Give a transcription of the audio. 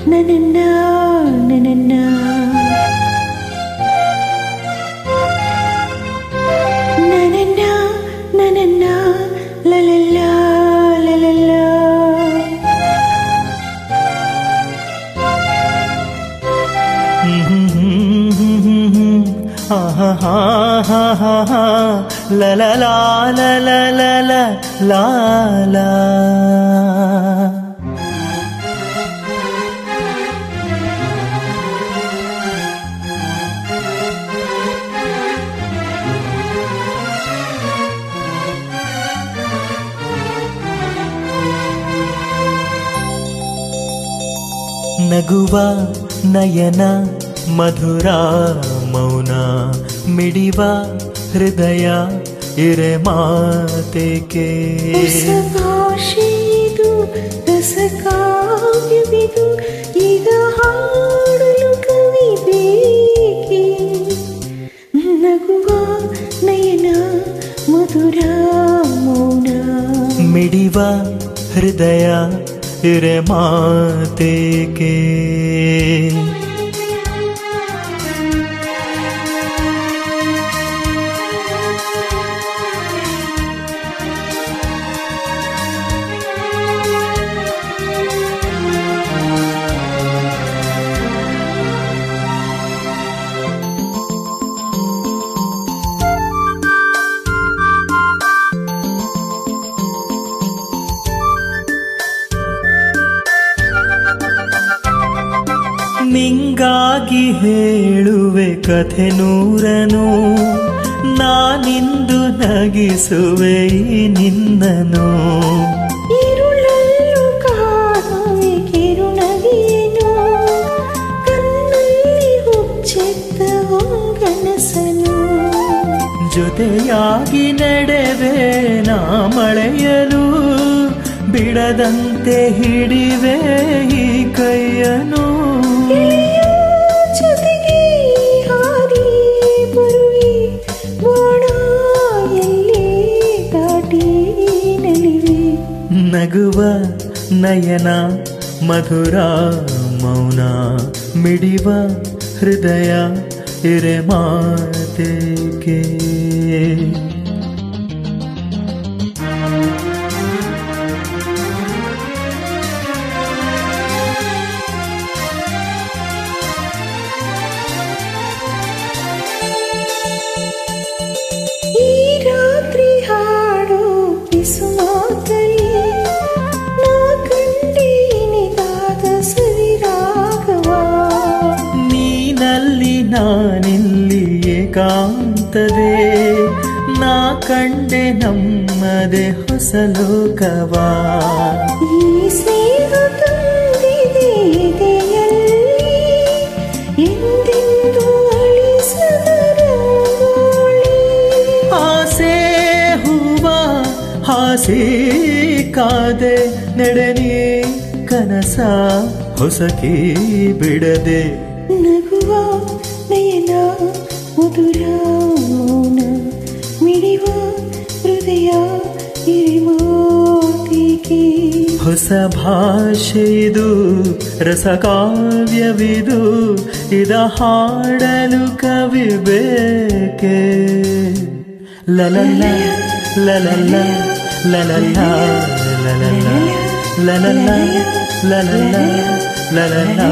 ನನನ್ನ ನನನ್ನ ನನನ್ನ ನನನ್ನ ಲಲಲ್ಲ ಲಲಲ್ಲ ಲಲಲಾ ಲಲಲಲ ಲಾಲಾ ನಗುವ ನಯನ ಮಧುರ ಮೌನ ಮಿಡಿವ ಹೃದಯ ಇರೆ ಮಾತೆಗೆ ಭಾಷೆದು ರಸಕಾವ್ಯವಿದು ಈಗ ಹಾಡಲು ಕವಿ ಬೇಕೆ ನಗುವ ನಯನ ಮಧುರ ಮೌನ ಮಿಡಿವ ಹೃದಯ ಇರೆ ಮಾತೆಗೆ ನಿಂಗಾಗಿ ಹೇಳುವೆ ಕಥೆ ನೂರನು ನಾನಿಂದು ನಗಿಸುವೆ ನಿನ್ನನು ഇരുളല്ലു കാണുವೆ ಕಿರುನಗೆಯನ್ನು ಕಣ್ಣಲ್ಲಿ ಹುಚ್ಚೆತ್ತ ಕನಸನು ಜೊತೆಯಾಗಿ ನಡೆವೆ ನಾ ಮಳೆಯಲು ಬಿಡದಂತೆ ಹಿಡಿವೆ ಈ ಕೈಯನು ಜೊತೆಗೆ ಹಾರಿ ಬರುವೆ ಬಾಣ ಎಲ್ಲಿ ದಾಟಿ ನಲಿವೆ ನಗುವ ನಯನ ಮಧುರ ಮೌನ ಮಿಡಿವ ಹೃದಯ ಇರೆ ಮಾತೆಗೆ ನಾನಿಲ್ಲಿ ಏಕಾಂತದೆ ನಾ ಕಂಡೆ ನಮ್ಮದೆ ಹೊಸ ಲೋಕವಾ ಈ ಸ್ನೇಹ ತುಂಬಿದೆ ಎದೆಯಲ್ಲಿ ಎಂದೆಂದು ಅಳಿಸದ ರಂಗೋಲಿ ಆಸೆ ಹೂವ ಹಾಸಿ ಕಾದೆ ನೆಡನಿ ಕನಸ ಹೊಸಕಿ ಬಿಡದೆ ನಗುವ ನಯನ ಮಧುರ ಮೌನ ಮಿಡಿವ ಹೃದಯ ಇರಿಮಾತಿಗೆ ಹೊಸ ಭಾಷೆಯಿದು ರಸಕಾವ್ಯವಿದು ಇದ ಹಾಡಲು ಕವಿ ಬೇಕೆ ಲಲಲ್ಲ ಲಲಲ್ಲ ಲಲಲ್ಲ ಲಲಲ್ಲ ಲಲಲ್ಲ ಲಲಲ್ಲ ಲಲಲ್ಲ